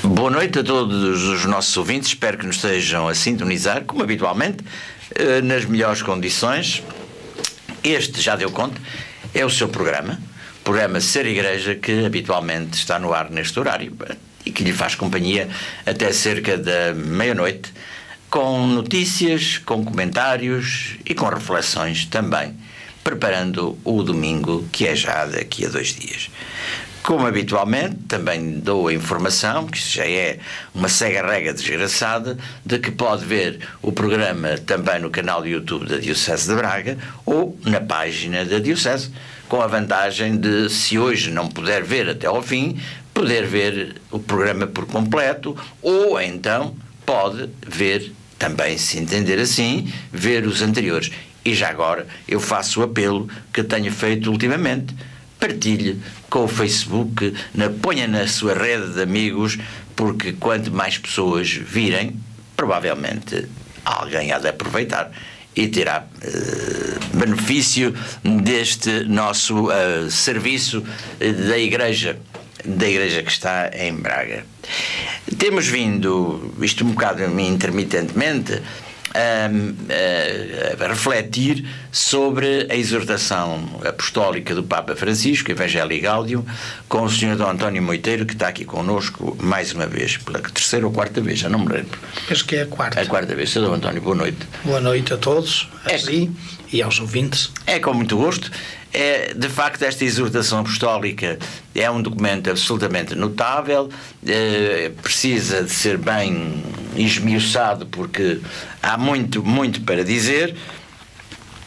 Boa noite a todos os nossos ouvintes, espero que nos estejam a sintonizar, como habitualmente, nas melhores condições. Este, já deu conta, é o seu programa Ser Igreja, que habitualmente está no ar neste horário e que lhe faz companhia até cerca da meia-noite, com notícias, com comentários e com reflexões também, preparando o domingo, que é já daqui a 2 dias. Como habitualmente, também dou a informação, que isto já é uma cega-rega desgraçada, de que pode ver o programa também no canal do YouTube da Diocese de Braga ou na página da Diocese, com a vantagem de, se hoje não puder ver até ao fim, poder ver o programa por completo, ou então pode ver, também se entender assim, ver os anteriores. E já agora eu faço o apelo que tenho feito ultimamente: partilhe com o Facebook, ponha na sua rede de amigos, porque quanto mais pessoas virem, provavelmente alguém há de aproveitar e terá benefício deste nosso serviço da Igreja que está em Braga. Temos vindo, isto um bocado intermitentemente, a refletir sobre a exortação apostólica do Papa Francisco, Evangelii Gaudium, com o Sr. D. António Moiteiro, que está aqui connosco mais uma vez, pela 3ª ou 4ª vez, já não me lembro. Penso que é a 4ª. A 4ª vez. Sr. D. António, boa noite. Boa noite a todos, a si e aos ouvintes. É com muito gosto. De facto, esta exortação apostólica é um documento absolutamente notável, precisa de ser bem esmiuçado, porque há muito para dizer.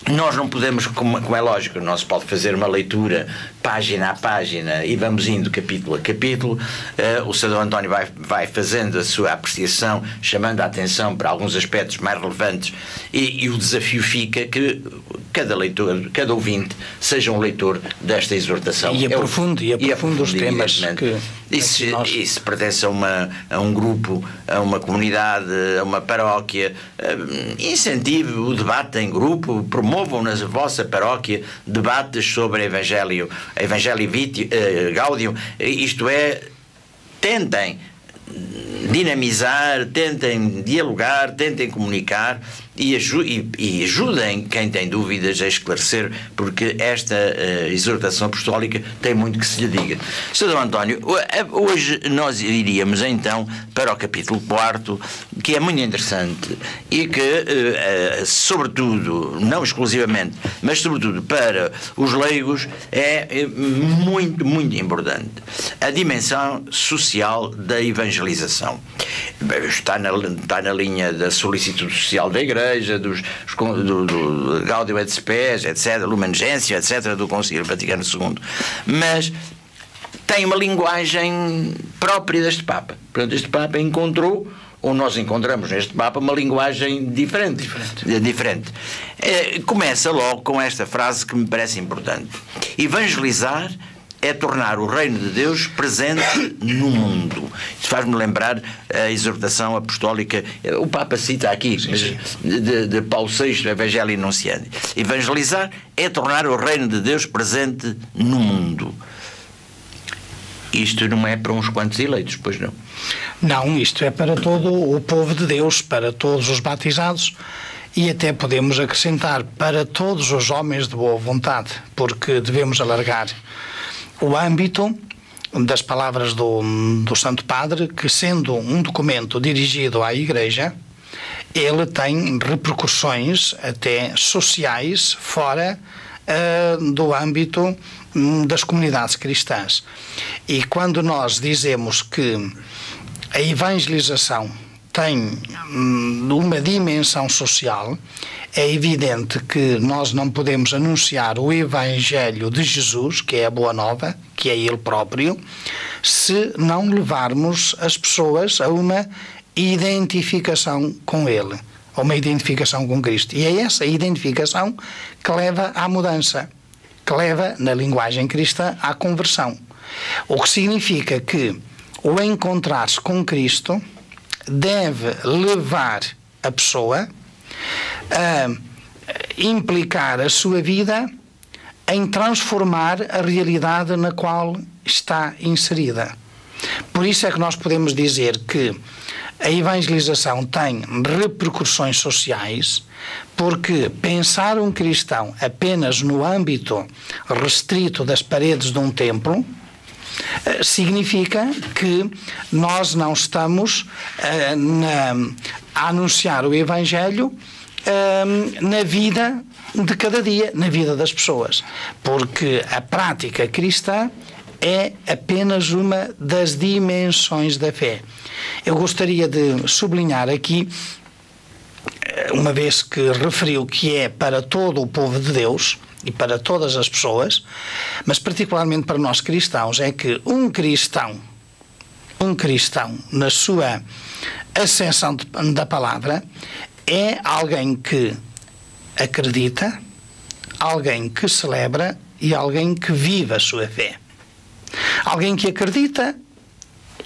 Nós não podemos, como é lógico, não se pode fazer uma leitura página a página e vamos indo capítulo a capítulo. O Sr. António vai fazendo a sua apreciação, chamando a atenção para alguns aspectos mais relevantes, e o desafio fica que cada leitor, cada ouvinte, seja um leitor desta exortação. E aprofunde os temas que... E se pertence a um grupo, a uma comunidade, a uma paróquia, incentive o debate em grupo, promovam na vossa paróquia debates sobre Evangelii Gaudium, isto é, tentem dinamizar, tentem dialogar, tentem comunicar e ajudem quem tem dúvidas a esclarecer, porque esta exortação apostólica tem muito que se lhe diga. Sr. D. António, hoje nós iríamos então para o capítulo 4º, que é muito interessante e que, sobretudo, não exclusivamente, mas sobretudo para os leigos, é muito importante. A dimensão social da evangelização. Está na linha da solicitude social da Igreja, do Gaudium et Spes, etc., Lumen Gentium, etc., do Concílio Vaticano II, mas tem uma linguagem própria deste Papa. Portanto, este Papa encontrou, ou nós encontramos neste Papa, uma linguagem diferente. Começa logo com esta frase que me parece importante: evangelizar é tornar o reino de Deus presente no mundo. Isso faz-me lembrar a exortação apostólica, o Papa cita aqui, de Paulo VI, Evangelii Nunciandi. Evangelizar é tornar o reino de Deus presente no mundo. Isto não é para uns quantos eleitos, pois não? Não, isto é para todo o povo de Deus, para todos os batizados, e até podemos acrescentar para todos os homens de boa vontade, porque devemos alargar o âmbito das palavras do Santo Padre, que, sendo um documento dirigido à Igreja, ele tem repercussões até sociais fora do âmbito das comunidades cristãs. E quando nós dizemos que a evangelização tem uma dimensão social, é evidente que nós não podemos anunciar o Evangelho de Jesus, que é a Boa Nova, que é Ele próprio, se não levarmos as pessoas a uma identificação com Ele, a uma identificação com Cristo. E é essa identificação que leva à mudança, que leva, na linguagem cristã, à conversão. O que significa que o encontrar-se com Cristo deve levar a pessoa a implicar a sua vida em transformar a realidade na qual está inserida. Por isso é que nós podemos dizer que a evangelização tem repercussões sociais, porque pensar um cristão apenas no âmbito restrito das paredes de um templo significa que nós não estamos a anunciar o Evangelho na vida de cada dia, na vida das pessoas, porque a prática cristã é apenas uma das dimensões da fé. Eu gostaria de sublinhar aqui, uma vez que referiu que é para todo o povo de Deus e para todas as pessoas, mas particularmente para nós cristãos, é que um cristão na sua acessão da palavra é alguém que acredita, alguém que celebra e alguém que vive a sua fé. Alguém que acredita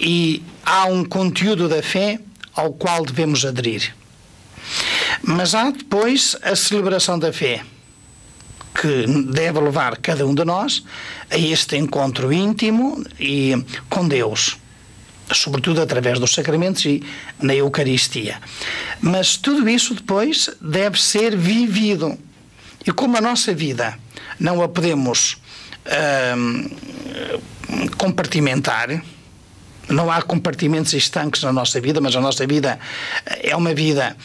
e há um conteúdo da fé ao qual devemos aderir. Mas há depois a celebração da fé, que deve levar cada um de nós a este encontro íntimo e com Deus, sobretudo através dos sacramentos e na Eucaristia. Mas tudo isso depois deve ser vivido. E como a nossa vida não a podemos compartimentar, não há compartimentos estanques na nossa vida, mas a nossa vida é uma vida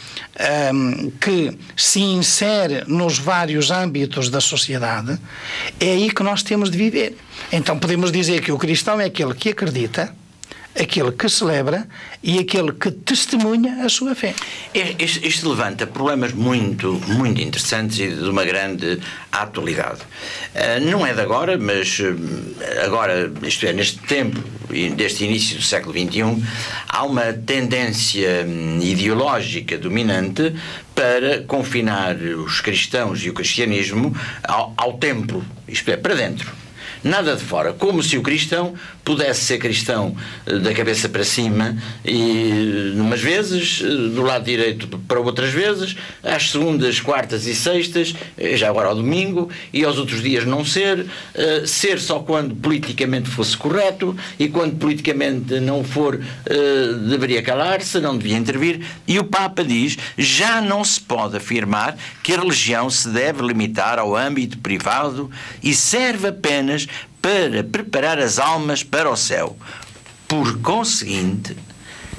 que se insere nos vários âmbitos da sociedade. É aí que nós temos de viver. Então podemos dizer que o cristão é aquele que acredita, aquele que celebra e aquele que testemunha a sua fé. Isto levanta problemas muito, muito interessantes e de uma grande atualidade. Não é de agora, mas agora, isto é, neste tempo, deste início do século XXI, há uma tendência ideológica dominante para confinar os cristãos e o cristianismo ao templo, isto é, para dentro. Nada de fora, como se o cristão pudesse ser cristão da cabeça para cima e umas vezes, do lado direito para outras vezes, às segundas, quartas e sextas, já agora ao domingo, e aos outros dias não ser, ser só quando politicamente fosse correto, e quando politicamente não for, deveria calar-se, não devia intervir. E o Papa diz, já não se pode afirmar que a religião se deve limitar ao âmbito privado e serve apenas para preparar as almas para o céu. Por conseguinte,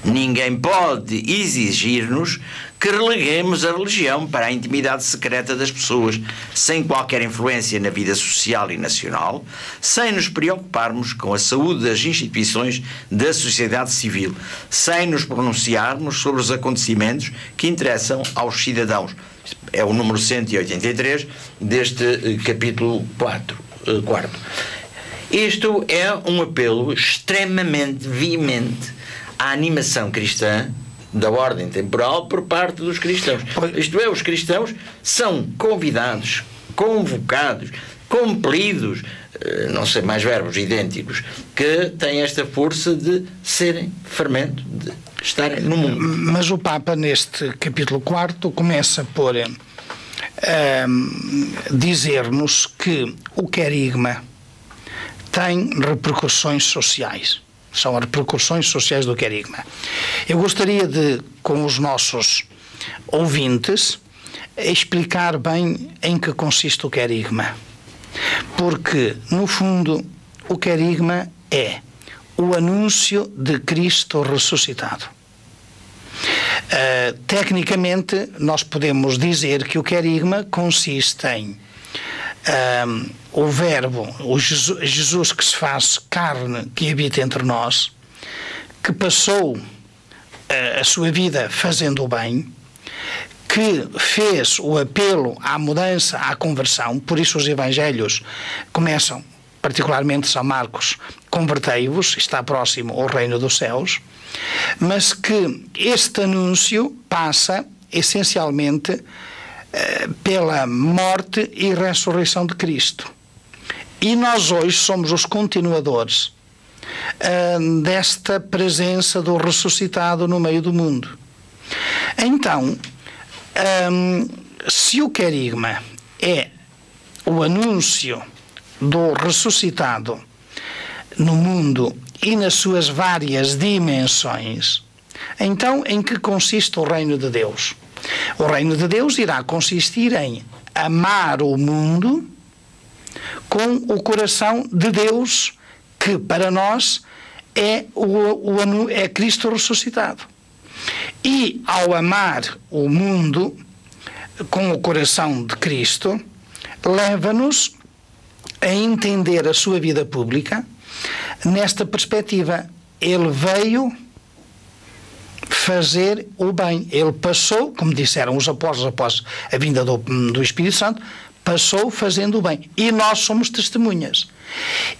ninguém pode exigir-nos que releguemos a religião para a intimidade secreta das pessoas, sem qualquer influência na vida social e nacional, sem nos preocuparmos com a saúde das instituições da sociedade civil, sem nos pronunciarmos sobre os acontecimentos que interessam aos cidadãos. É o número 183 deste capítulo 4. Isto é um apelo extremamente veemente à animação cristã da ordem temporal por parte dos cristãos. Isto é, os cristãos são convidados, convocados, compelidos, não sei mais verbos idênticos, que têm esta força de serem fermento, de estarem no mundo. Mas o Papa, neste capítulo 4, começa por dizer-nos que o querigma tem repercussões sociais. São as repercussões sociais do querigma. Eu gostaria de, com os nossos ouvintes, explicar bem em que consiste o querigma. Porque, no fundo, o querigma é o anúncio de Cristo ressuscitado. Tecnicamente, nós podemos dizer que o querigma consiste em o verbo, o Jesus que se faz carne, que habita entre nós, que passou a sua vida fazendo o bem, que fez o apelo à mudança, à conversão. Por isso os evangelhos começam, particularmente São Marcos, convertei-vos, está próximo o reino dos céus, mas que este anúncio passa essencialmente pela morte e ressurreição de Cristo. E nós hoje somos os continuadores desta presença do ressuscitado no meio do mundo. Então, se o querigma é o anúncio do ressuscitado no mundo e nas suas várias dimensões, então em que consiste o reino de Deus? O reino de Deus irá consistir em amar o mundo com o coração de Deus, que para nós é Cristo ressuscitado. E ao amar o mundo com o coração de Cristo, leva-nos a entender a sua vida pública nesta perspectiva. Ele veio fazer o bem. Ele passou, como disseram os apóstolos após a vinda do Espírito Santo, passou fazendo o bem. E nós somos testemunhas.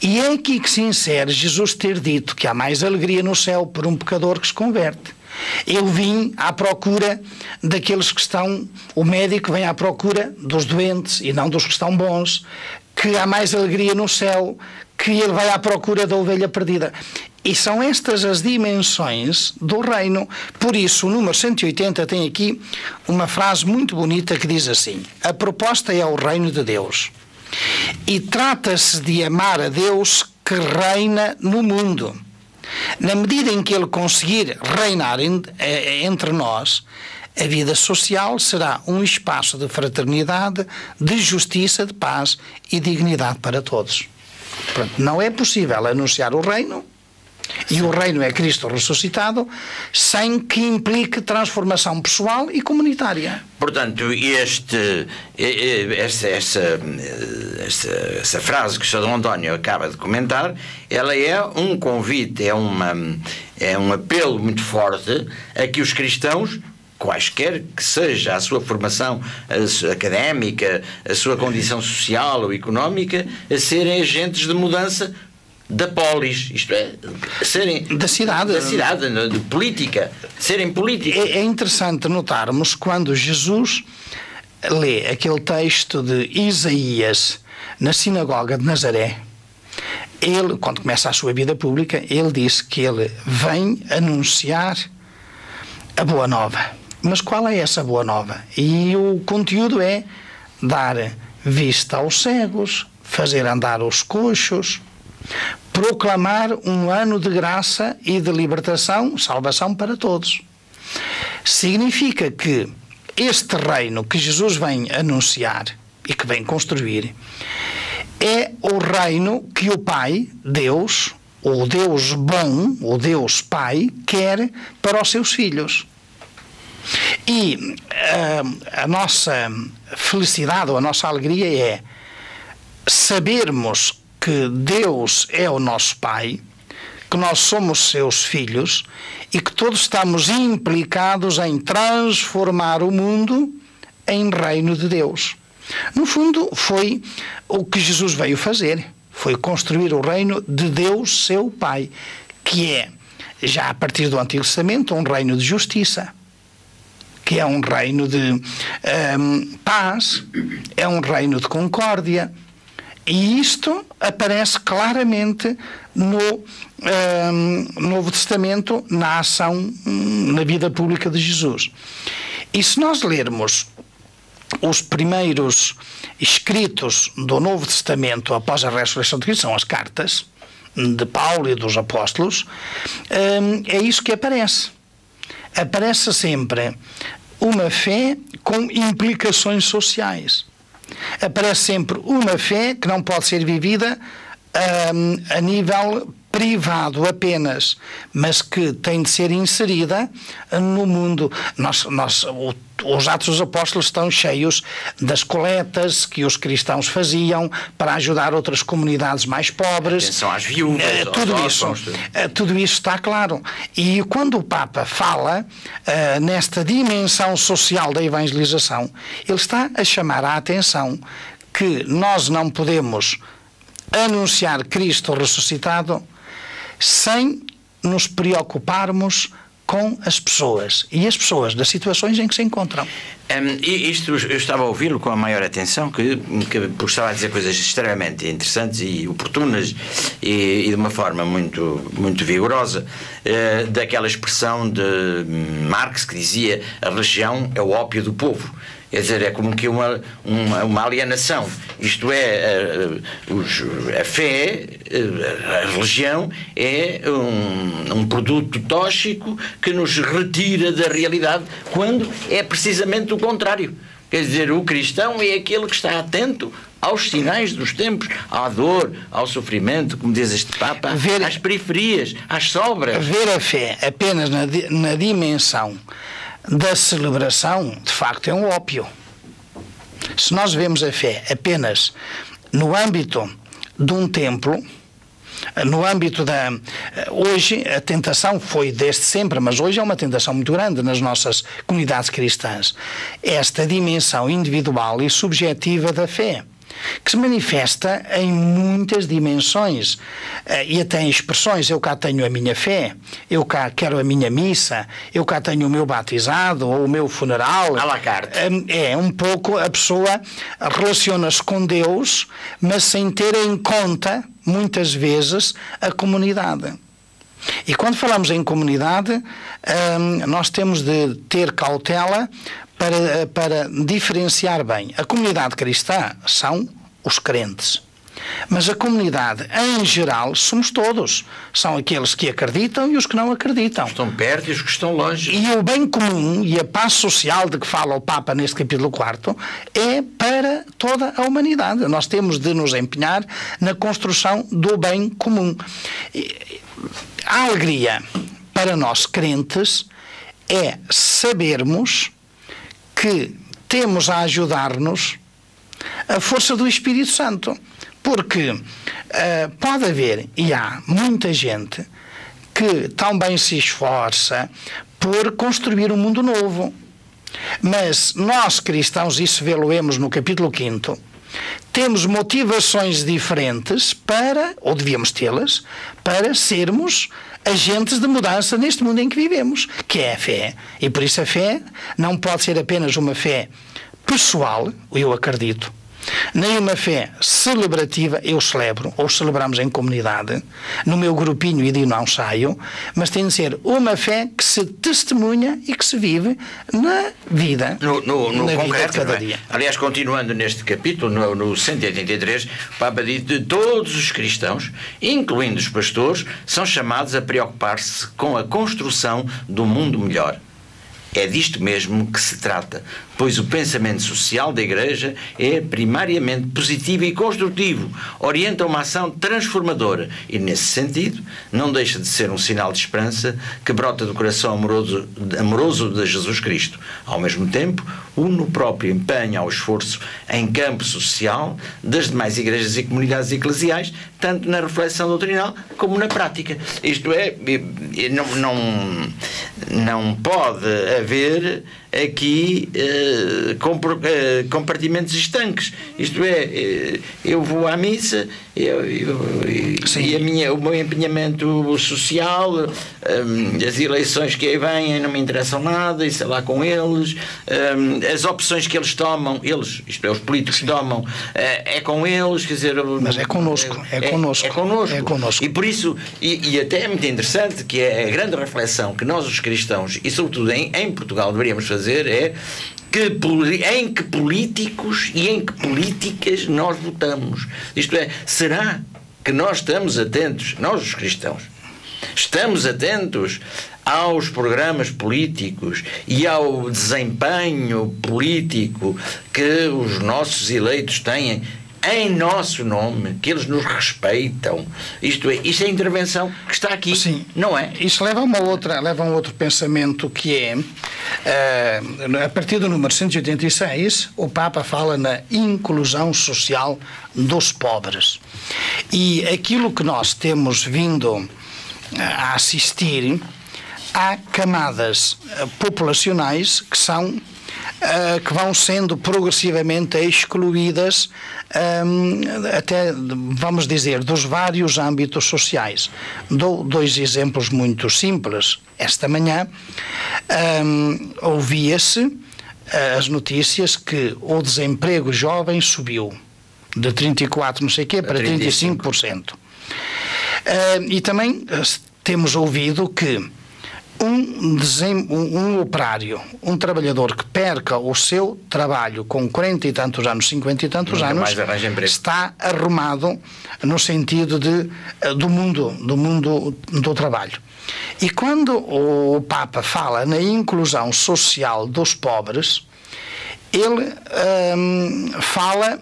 E é aqui que se insere Jesus ter dito que há mais alegria no céu por um pecador que se converte. Eu vim à procura daqueles que estão... O médico vem à procura dos doentes e não dos que estão bons. Que há mais alegria no céu, que ele vai à procura da ovelha perdida. E são estas as dimensões do reino. Por isso, o número 180 tem aqui uma frase muito bonita que diz assim: a proposta é o reino de Deus. E trata-se de amar a Deus que reina no mundo. Na medida em que ele conseguir reinar entre nós, a vida social será um espaço de fraternidade, de justiça, de paz e dignidade para todos. Pronto, não é possível anunciar o reino, e o reino é Cristo ressuscitado, sem que implique transformação pessoal e comunitária. Portanto, essa frase que o Sr. António acaba de comentar, ela é um convite, é um apelo muito forte a que os cristãos, quaisquer que seja a sua formação académica, a sua condição social ou económica, a serem agentes de mudança da polis, isto é, serem da cidade, de política, serem políticos. É interessante notarmos quando Jesus lê aquele texto de Isaías na sinagoga de Nazaré. Ele, quando começa a sua vida pública, ele diz que ele vem anunciar a boa nova. Mas qual é essa boa nova? E o conteúdo é dar vista aos cegos, fazer andar os coxos, proclamar um ano de graça e de libertação, salvação para todos. Significa que este reino que Jesus vem anunciar e que vem construir é o reino que o Pai, Deus, o Deus bom, o Deus Pai, quer para os seus filhos. E a nossa felicidade ou a nossa alegria é sabermos que Deus é o nosso Pai, que nós somos seus filhos e que todos estamos implicados em transformar o mundo em reino de Deus. No fundo, foi o que Jesus veio fazer, foi construir o reino de Deus, seu Pai, que é, já a partir do Antigo Testamento, um reino de justiça, que é um reino de paz, é um reino de concórdia. E isto aparece claramente no Novo Testamento, na ação, na vida pública de Jesus. E se nós lermos os primeiros escritos do Novo Testamento após a ressurreição de Cristo, são as cartas de Paulo e dos apóstolos, é isso que aparece. Aparece sempre uma fé com implicações sociais. Aparece sempre uma fé que não pode ser vivida a nível privado apenas, mas que tem de ser inserida no mundo. Os Atos dos Apóstolos estão cheios das coletas que os cristãos faziam para ajudar outras comunidades mais pobres. Atenção às viúvas, tudo isso está claro. E quando o Papa fala nesta dimensão social da evangelização, ele está a chamar a atenção que nós não podemos anunciar Cristo ressuscitado sem nos preocuparmos com as pessoas e as pessoas das situações em que se encontram. Isto eu estava a ouvi-lo com a maior atenção, porque estava a dizer coisas extremamente interessantes e oportunas e de uma forma muito, muito vigorosa, daquela expressão de Marx que dizia: a religião é o ópio do povo. Quer dizer, é como que uma alienação. Isto é, a fé, a religião, é um produto tóxico que nos retira da realidade, quando é precisamente o contrário. Quer dizer, o cristão é aquele que está atento aos sinais dos tempos, à dor, ao sofrimento, como diz este Papa, às periferias, às sobras. Ver a fé apenas na dimensão da celebração, de facto, é um ópio. Se nós vemos a fé apenas no âmbito de um templo, no âmbito da... Hoje a tentação foi desde sempre, mas hoje é uma tentação muito grande nas nossas comunidades cristãs. Esta dimensão individual e subjetiva da fé, que se manifesta em muitas dimensões e até em expressões. Eu cá tenho a minha fé, eu cá quero a minha missa, eu cá tenho o meu batizado ou o meu funeral. À la carte. É um pouco, a pessoa relaciona-se com Deus, mas sem ter em conta, muitas vezes, a comunidade. E quando falamos em comunidade, nós temos de ter cautela para diferenciar bem. A comunidade cristã são os crentes. Mas a comunidade, em geral, somos todos. São aqueles que acreditam e os que não acreditam. Estão perto e os que estão longe. E o bem comum e a paz social de que fala o Papa neste capítulo 4 é para toda a humanidade. Nós temos de nos empenhar na construção do bem comum. A alegria para nós crentes é sabermos que temos a ajudar-nos a força do Espírito Santo. Porque pode haver, e há muita gente que também se esforça por construir um mundo novo. Mas nós cristãos, isso vê-lo-emos no capítulo 5º, temos motivações diferentes para, ou devíamos tê-las, para sermos agentes de mudança neste mundo em que vivemos, que é a fé. E por isso a fé não pode ser apenas uma fé pessoal, eu acredito, nem uma fé celebrativa, eu celebro, ou celebramos em comunidade, no meu grupinho e de não saio, mas tem de ser uma fé que se testemunha e que se vive na vida, no na concreto, vida de cada dia. Aliás, continuando neste capítulo, no 183, o Papa diz que todos os cristãos, incluindo os pastores, são chamados a preocupar-se com a construção do mundo melhor. É disto mesmo que se trata, pois o pensamento social da Igreja é primariamente positivo e construtivo, orienta uma ação transformadora e, nesse sentido, não deixa de ser um sinal de esperança que brota do coração amoroso de Jesus Cristo. Ao mesmo tempo, une o próprio empenho ao esforço em campo social das demais igrejas e comunidades eclesiais, tanto na reflexão doutrinal como na prática. Isto é, não pode haver aqui compartimentos estanques. Isto é, eu vou à missa e o meu empenhamento social, as eleições que aí vêm não me interessam nada, e sei lá com eles, as opções que eles tomam, isto é, os políticos tomam, é com eles, quer dizer... Mas é connosco, é connosco. E por isso, e até é muito interessante, que é a grande reflexão que nós os cristãos, e sobretudo em Portugal, deveríamos fazer, é em que políticos e em que políticas nós votamos. Isto é, será que nós estamos atentos, nós os cristãos, estamos atentos aos programas políticos e ao desempenho político que os nossos eleitos têm em nosso nome, que eles nos respeitam? Isto é a intervenção que está aqui. Sim. Não é? Isso leva a um outro pensamento, que é, a partir do número 186, o Papa fala na inclusão social dos pobres. E aquilo que nós temos vindo a assistir, há camadas populacionais que vão sendo progressivamente excluídas, até, vamos dizer, dos vários âmbitos sociais. Dou dois exemplos muito simples. Esta manhã ouvia-se as notícias que o desemprego jovem subiu de 34 não sei quê para 35%. E também temos ouvido que um operário, um trabalhador que perca o seu trabalho com 40 e tantos anos, 50 e tantos anos, está arrumado no sentido do mundo do trabalho. E quando o Papa fala na inclusão social dos pobres, ele fala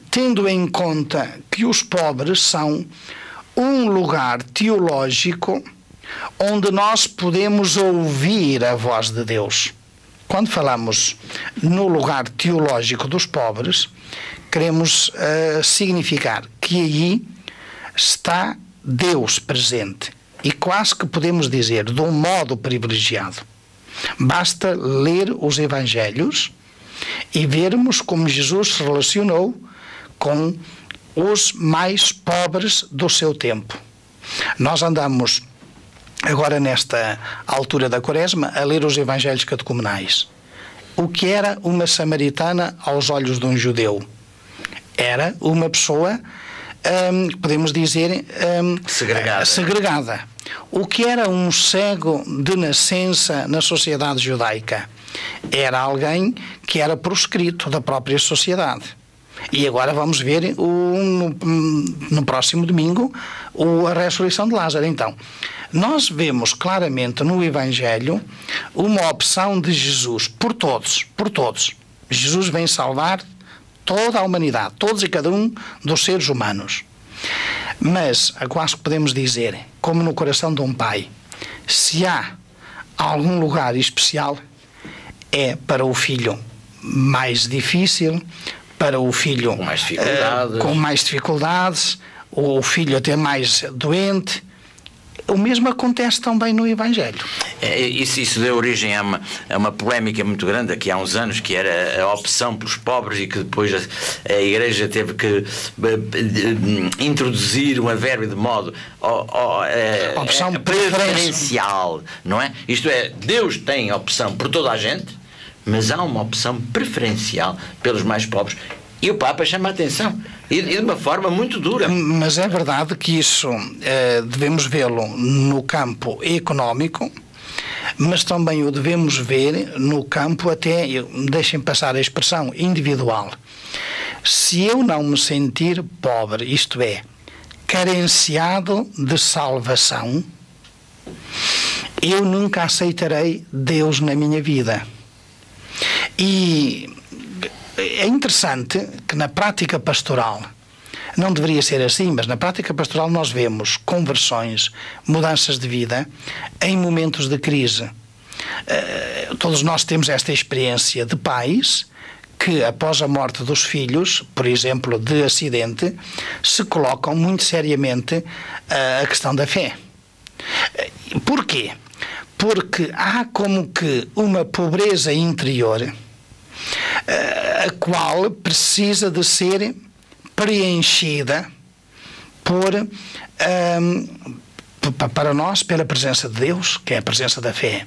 tendo em conta que os pobres são um lugar teológico onde nós podemos ouvir a voz de Deus. Quando falamos no lugar teológico dos pobres, queremos significar que aí está Deus presente. E quase que podemos dizer de um modo privilegiado. Basta ler os Evangelhos e vermos como Jesus se relacionou com os mais pobres do seu tempo. Nós andamos agora, nesta altura da Quaresma, a ler os Evangelhos catecumenais. O que era uma samaritana aos olhos de um judeu? Era uma pessoa, podemos dizer, segregada. O que era um cego de nascença na sociedade judaica? Era alguém que era proscrito da própria sociedade. E agora vamos ver no próximo domingo a ressurreição de Lázaro. Então, nós vemos claramente no Evangelho uma opção de Jesus por todos. Jesus vem salvar toda a humanidade, todos e cada um dos seres humanos. Mas, quase que podemos dizer, como no coração de um pai, se há algum lugar especial, é para o filho mais difícil, para o filho com mais dificuldades, ou o filho até mais doente. O mesmo acontece também no Evangelho. Isso deu origem a uma polémica muito grande aqui há uns anos, que era a opção pelos pobres, e que depois a Igreja teve que introduzir um advérbio de modo opção preferencial, não é? Isto é, Deus tem opção por toda a gente, mas há uma opção preferencial pelos mais pobres. E o Papa chama a atenção, e de uma forma muito dura. Mas é verdade que isso devemos vê-lo no campo económico, mas também o devemos ver no campo até, deixem passar a expressão, individual. Se eu não me sentir pobre, isto é, carenciado de salvação, eu nunca aceitarei Deus na minha vida. E é interessante que na prática pastoral, não deveria ser assim, mas na prática pastoral nós vemos conversões, mudanças de vida em momentos de crise. Todos nós temos esta experiência de pais que, após a morte dos filhos, por exemplo, de acidente, se colocam muito seriamente a questão da fé. Porquê? Porque há como que uma pobreza interior a qual precisa de ser preenchida para nós pela presença de Deus, que é a presença da fé.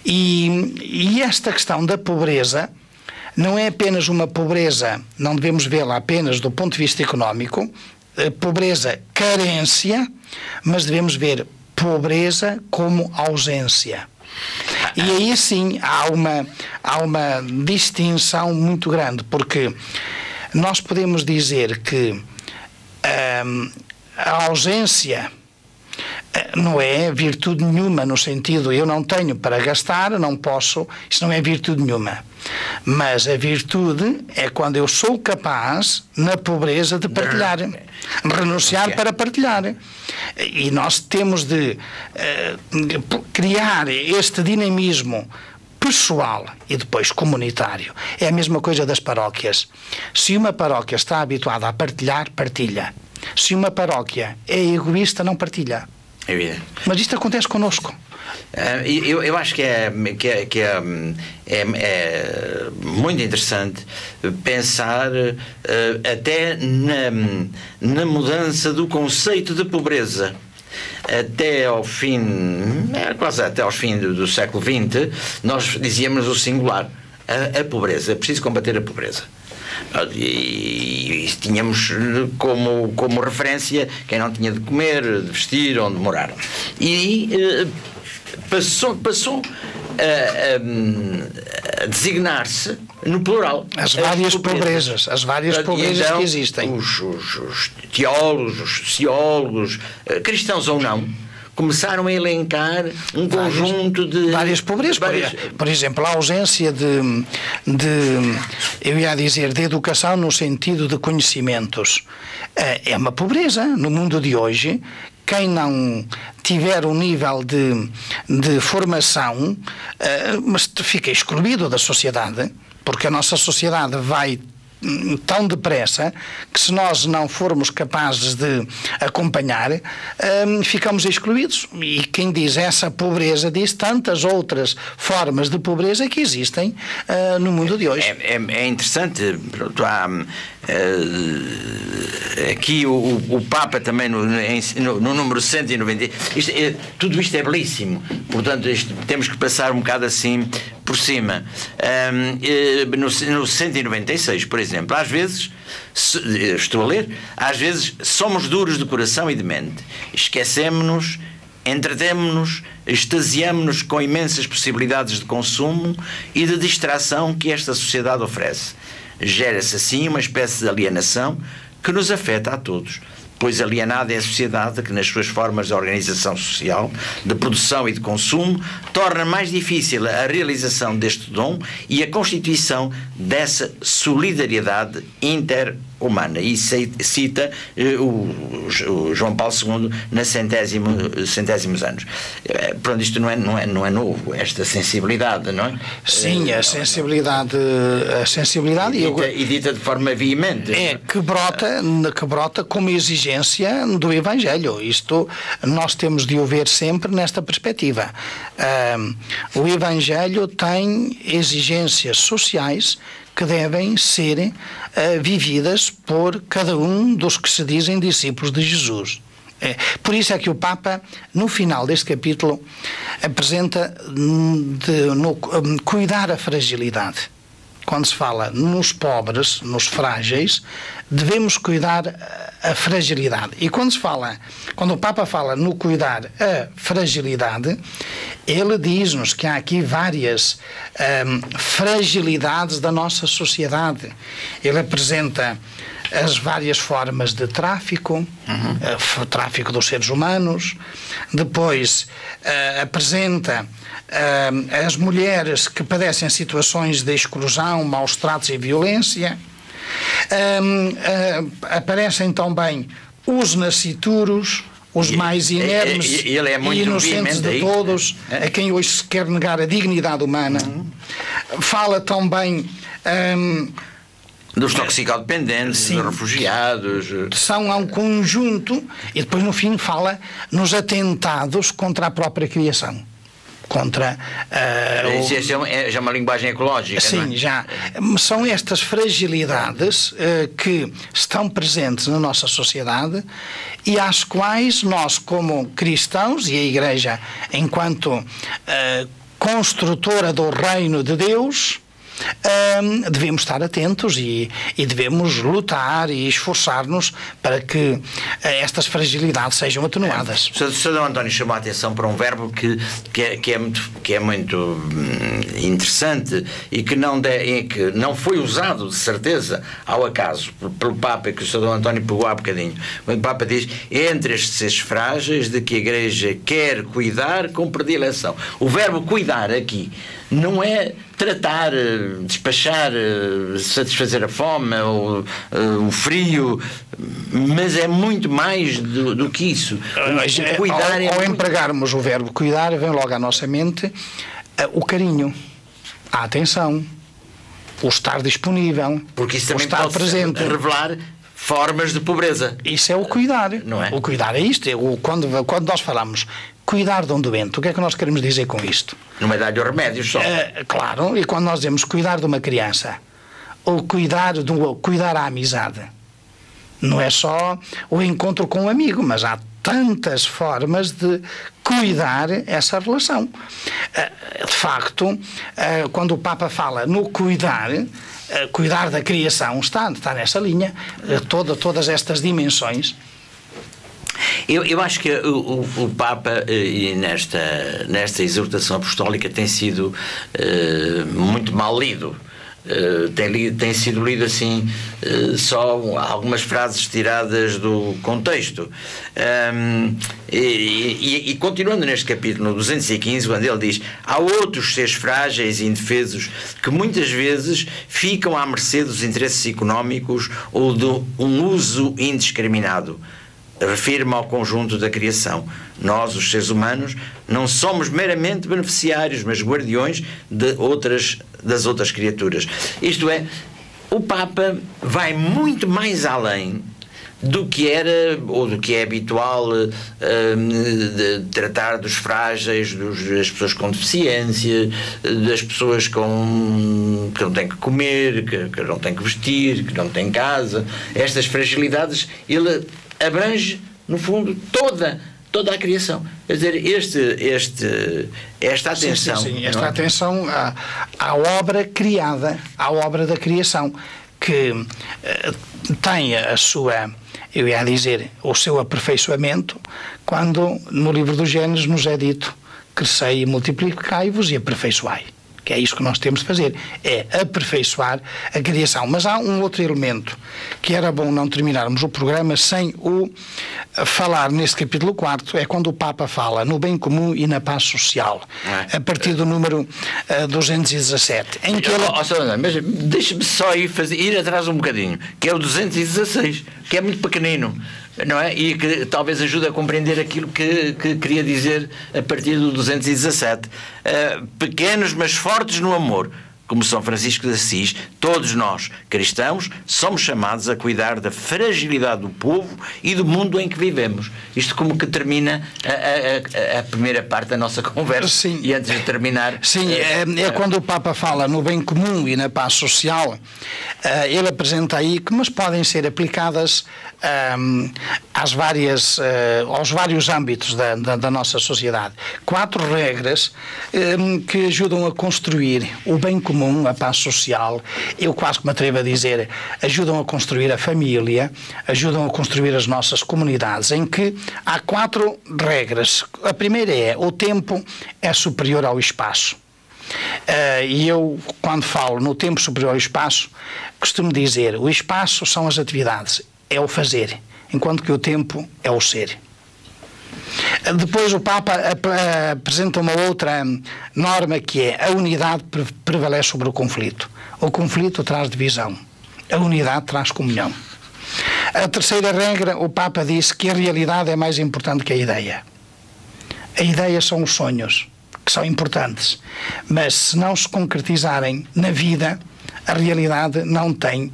E esta questão da pobreza não é apenas uma pobreza, não devemos vê-la apenas do ponto de vista económico, pobreza, carência, mas devemos ver pobreza como ausência. E aí sim há uma distinção muito grande, porque nós podemos dizer que a ausência não é virtude nenhuma, no sentido, eu não tenho para gastar, não posso, isso não é virtude nenhuma. Mas a virtude é quando eu sou capaz, na pobreza, de partilhar, renunciar para partilhar. E nós temos de criar este dinamismo pessoal e depois comunitário. É a mesma coisa das paróquias. Se uma paróquia está habituada a partilhar, partilha. Se uma paróquia é egoísta, não partilha. É evidente. Mas isto acontece connosco. Eu acho que é muito interessante pensar até na mudança do conceito de pobreza. Até ao fim, quase até ao fim do século XX, nós dizíamos o singular, a pobreza, é preciso combater a pobreza. E tínhamos como referência quem não tinha de comer, de vestir, onde morar. E passou a designar-se no plural. As várias pobrezas então, que existem. Os teólogos, os sociólogos, cristãos ou não, começaram a elencar um conjunto de... Várias pobrezas. Por exemplo, a ausência eu ia dizer, de educação no sentido de conhecimentos. É uma pobreza no mundo de hoje. Quem não tiver um nível de formação mas fica excluído da sociedade, porque a nossa sociedade vai tão depressa que, se nós não formos capazes de acompanhar, ficamos excluídos. E quem diz essa pobreza diz tantas outras formas de pobreza que existem no mundo de hoje. É interessante. Aqui o Papa também no número 190, tudo isto é belíssimo, portanto temos que passar um bocado assim por cima. No 196, por exemplo, às vezes, estou a ler, às vezes somos duros de coração e de mente, esquecemos-nos, entretemos-nos, extasiamos-nos com imensas possibilidades de consumo e de distração que esta sociedade oferece. Gera-se assim uma espécie de alienação que nos afeta a todos, pois alienada é a sociedade que, nas suas formas de organização social, de produção e de consumo, torna mais difícil a realização deste dom e a constituição dessa solidariedade interhumana. E cita o João Paulo II na centésimos anos. Pronto, isto não é novo, esta sensibilidade, não é? Sim, a sensibilidade e dita de forma veemente. Que brota como exigência do Evangelho. Isto nós temos de o ver sempre nesta perspectiva. O Evangelho tem exigências sociais que devem ser vividas por cada um dos que se dizem discípulos de Jesus. Por isso é que o Papa, no final deste capítulo, apresenta cuidar a fragilidade. Quando se fala nos pobres, nos frágeis, devemos cuidar a fragilidade. E quando o Papa fala no cuidar a fragilidade, ele diz-nos que há aqui várias fragilidades da nossa sociedade. Ele apresenta as várias formas de tráfico, tráfico dos seres humanos, depois apresenta as mulheres que padecem situações de exclusão, maus tratos e violência. Aparecem também os nascituros, os mais inermes e inocentes de todos, a quem hoje se quer negar a dignidade humana. Fala também dos toxicodependentes, dos refugiados. São um conjunto, e depois no fim fala nos atentados contra a própria criação. Já é uma linguagem ecológica. Sim, não é? já. São estas fragilidades que estão presentes na nossa sociedade e às quais nós, como cristãos, e a Igreja, enquanto construtora do reino de Deus, devemos estar atentos e devemos lutar e esforçar-nos para que estas fragilidades sejam atenuadas. O Sr. D. António chamou a atenção para um verbo que é muito interessante e que não foi usado de certeza ao acaso pelo Papa, que o Sr. D. António pegou há bocadinho. Quando o Papa diz: entre estes seres frágeis de que a Igreja quer cuidar com predileção. O verbo cuidar aqui não é tratar, despachar, satisfazer a fome ou o frio, mas é muito mais do que isso. O cuidar ao empregarmos o verbo cuidar, vem logo à nossa mente o carinho, a atenção, o estar disponível, porque isso o também estar pode presente, revelar formas de pobreza. Isso é o cuidar, não é? O cuidar é isto. Quando nós falamos cuidar de um doente, o que é que nós queremos dizer com isto? Não é dar-lhe remédios só. Claro, e quando nós dizemos cuidar de uma criança, ou cuidar à amizade, não é só o encontro com um amigo, mas há tantas formas de cuidar essa relação. De facto, quando o Papa fala no cuidar da criação, está nessa linha, todas estas dimensões. Eu acho que o Papa, e nesta exortação apostólica, tem sido muito mal lido. Tem sido lido assim, só algumas frases tiradas do contexto. E continuando neste capítulo, no 215, quando ele diz: há outros seres frágeis e indefesos que muitas vezes ficam à mercê dos interesses económicos ou de um uso indiscriminado. Refirma ao conjunto da criação. Nós, os seres humanos, não somos meramente beneficiários, mas guardiões das outras criaturas. Isto é, o Papa vai muito mais além do que era ou do que é habitual de tratar dos frágeis, das pessoas com deficiência, das pessoas que não têm que comer, que não têm que vestir, que não têm casa. Estas fragilidades ele abrange, no fundo, toda a criação. Quer dizer, esta atenção... Sim. Esta atenção à obra criada, à obra da criação, que tem a sua, eu ia dizer, o seu aperfeiçoamento, quando no livro do Gênesis nos é dito: crescei e multiplicai-vos e aperfeiçoai. Que é isso que nós temos de fazer, é aperfeiçoar a criação. Mas há um outro elemento que era bom não terminarmos o programa sem o falar neste capítulo 4, é quando o Papa fala no bem comum e na paz social, a partir do número 217. Em que mas deixa-me só ir atrás um bocadinho, que é o 216, que é muito pequenino, não é? E que talvez ajude a compreender aquilo que queria dizer a partir do 217. Pequenos mas fortes no amor, como São Francisco de Assis, todos nós, cristãos, somos chamados a cuidar da fragilidade do povo e do mundo em que vivemos. Isto como que termina a primeira parte da nossa conversa. Sim. E antes de terminar... Sim, é quando o Papa fala no bem comum e na paz social, ele apresenta aí que mas podem ser aplicadas aos vários âmbitos da nossa sociedade. 4 regras que ajudam a construir o bem comum, a paz social, eu quase que me atrevo a dizer, ajudam a construir a família, ajudam a construir as nossas comunidades, em que há 4 regras. A primeira é: o tempo é superior ao espaço. E eu, quando falo no tempo superior ao espaço, costumo dizer: o espaço são as atividades, é o fazer, enquanto que o tempo é o ser. Depois o Papa apresenta uma outra norma, que é: a unidade prevalece sobre o conflito. O conflito traz divisão, a unidade traz comunhão. A terceira regra, o Papa disse que a realidade é mais importante que a ideia. A ideia são os sonhos, que são importantes, mas se não se concretizarem na vida, a realidade não tem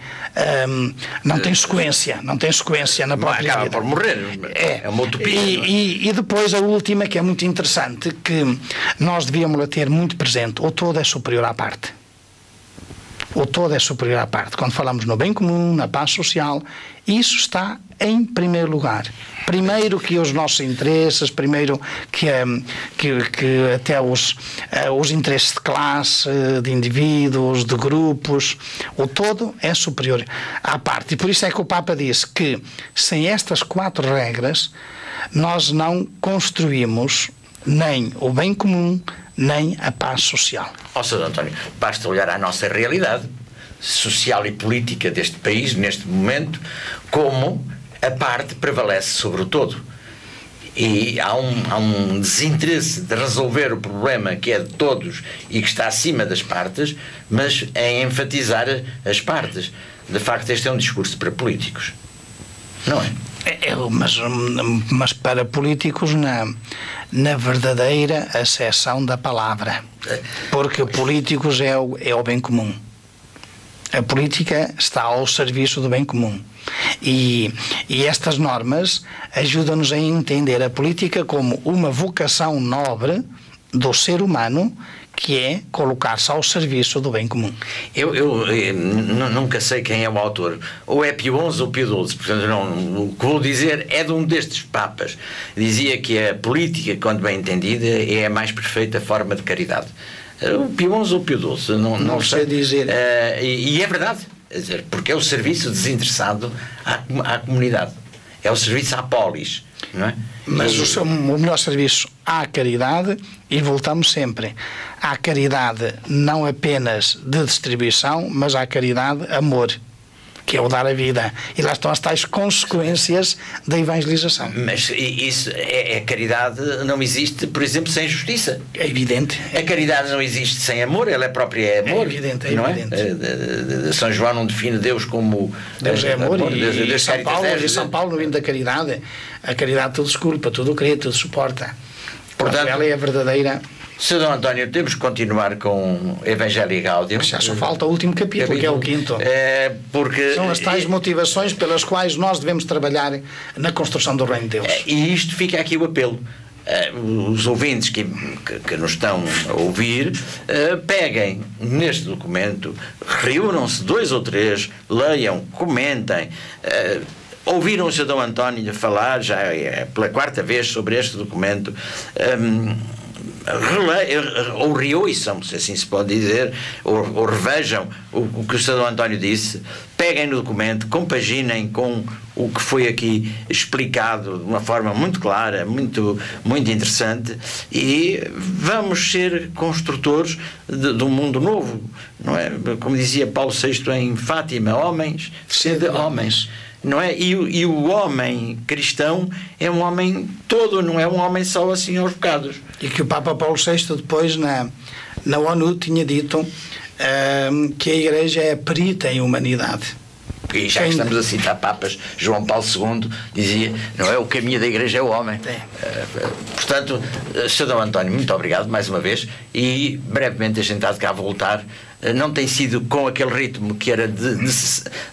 sequência, na própria acaba vida. por morrer. É uma utopia. E depois a última, que é muito interessante, que nós devíamos ter muito presente: o todo é superior à parte. O todo é superior à parte. Quando falamos no bem comum, na paz social, isso está em primeiro lugar. Primeiro que os nossos interesses, primeiro que até os interesses de classe, de indivíduos, de grupos, o todo é superior à parte. E por isso é que o Papa disse que sem estas 4 regras nós não construímos nem o bem comum, nem a paz social. Sr. António, basta olhar à nossa realidade social e política deste país, neste momento, como a parte prevalece sobre o todo. E há um desinteresse de resolver o problema que é de todos e que está acima das partes, mas em enfatizar as partes. De facto, este é um discurso para políticos, não é? Mas para políticos na verdadeira acessão da palavra, porque políticos é o bem comum. A política está ao serviço do bem comum. E estas normas ajudam-nos a entender a política como uma vocação nobre do ser humano, que é colocar-se ao serviço do bem comum. Eu nunca sei quem é o autor, ou é Pio XI ou Pio XII, portanto o que vou dizer é de um destes papas. Dizia que a política, quando bem entendida, é a mais perfeita forma de caridade. O Pio XI ou Pio XII, não sei dizer. E é verdade, porque é o serviço desinteressado à comunidade, é o serviço à polis. não é? Mas o melhor serviço à caridade, e voltamos sempre à caridade não apenas de distribuição, mas à caridade amor, que é o dar a vida. E lá estão as tais consequências da evangelização. Mas isso a caridade não existe, por exemplo, sem justiça. É evidente. A caridade não existe sem amor, ela própria é amor. É evidente, não evidente. São João não define Deus como Deus é amor, Deus São Paulo no hino da caridade, a caridade tudo desculpa, tudo crê, tudo suporta. Portanto, ela é a verdadeira. Sr. D. António, temos que continuar com Evangelho e Gáudio. Mas já só falta o último capítulo, que é o 5º. Porque são as tais motivações pelas quais nós devemos trabalhar na construção do Reino de Deus. E isto fica aqui o apelo. Os ouvintes que nos estão a ouvir, peguem neste documento, reúnam-se 2 ou 3, leiam, comentem. Ouviram o Sr. D. António falar, já é pela 4ª vez, sobre este documento. Ou reouçam, se assim se pode dizer, ou revejam o que o Sr. D. António disse, peguem no documento, compaginem com o que foi aqui explicado de uma forma muito clara, muito interessante, e vamos ser construtores de um mundo novo, não é? Como dizia Paulo VI em Fátima, homens, sede homens. Não é? E o homem cristão é um homem todo, não é um homem só assim aos bocados. E que o Papa Paulo VI depois na ONU tinha dito que a Igreja é perita em humanidade. E já que estamos a citar papas, João Paulo II dizia, não é? O caminho da Igreja é o homem. Portanto, Sr. D. António, muito obrigado mais uma vez, e brevemente a gente há de cá voltar. Não tem sido com aquele ritmo que era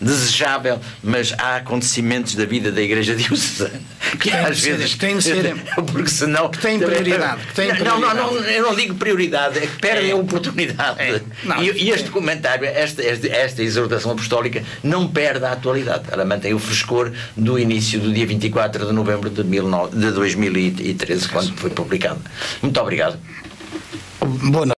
desejável, mas há acontecimentos da vida da Igreja diocesana que às vezes tem de ser, porque senão que tem prioridade. Não, eu não digo prioridade, é que perdem a oportunidade. E este comentário, esta exortação apostólica não perde a atualidade, ela mantém o frescor do início do dia 24 de novembro de 2013, quando foi publicado. Muito obrigado. Boa noite.